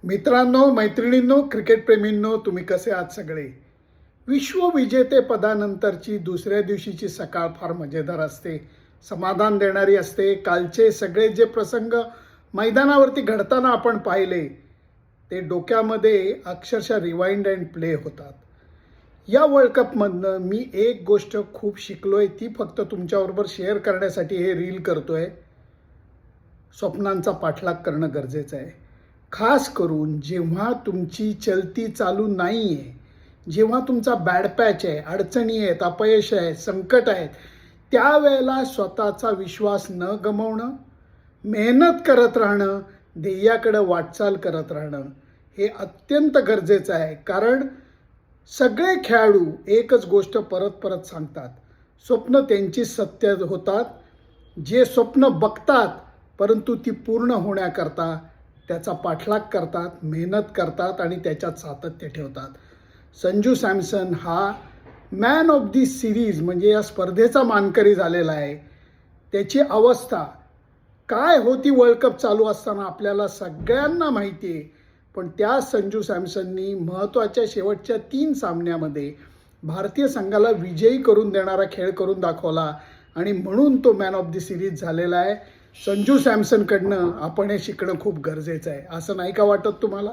मित्रांनो, मैत्रिणींनो, क्रिकेटप्रेमींनो, तुम्ही कसे आहात सगळे? विश्वविजेतेपदानंतरची दुसऱ्या दिवशीची सकाळ फार मजेदार असते, समाधान देणारी असते. कालचे सगळे जे प्रसंग मैदानावरती घडताना आपण पाहिले ते डोक्यामध्ये अक्षरशः रिवाइंड अँड प्ले होतात. या वर्ल्ड कपमधनं मी एक गोष्ट खूप शिकलोय, ती फक्त तुमच्याबरोबर शेअर करण्यासाठी हे रील करतोय. स्वप्नांचा पाठलाग करणं गरजेचं आहे. खास करून जेव्हा तुमची चलती चालू नाही आहे, जेव्हा तुमचा बॅड पॅच आहे, अडचणी आहेत, अपयश आहे, संकट आहेत, त्यावेळेला स्वतःचा विश्वास न गमावणं, मेहनत करत राहणं, ध्येयाकडे वाटचाल करत राहणं हे अत्यंत गरजेचं आहे. कारण सगळे खेळाडू एकच गोष्ट परत परत सांगतात, स्वप्न त्यांची सत्य होतात. जे स्वप्न बघतात परंतु ती पूर्ण होण्याकरता त्याचा पाठलाग करतात, मेहनत करतात आणि त्याच्यात सातत्य ठेवतात. संजू सॅमसन हा मॅन ऑफ दी सिरीज म्हणजे या स्पर्धेचा मानकरी झालेला आहे. त्याची अवस्था काय होती वर्ल्ड कप चालू असताना आपल्याला सगळ्यांना माहिती आहे. पण त्या संजू सॅमसननी महत्त्वाच्या शेवटच्या 3 सामन्यामध्ये भारतीय संघाला विजयी करून देणारा खेळ करून दाखवला आणि म्हणून तो मॅन ऑफ दी सिरीज झालेला आहे. संजू सॅमसनकडनं आपण हे शिकणं खूप गरजेचं आहे. असं नाही का वाटत तुम्हाला?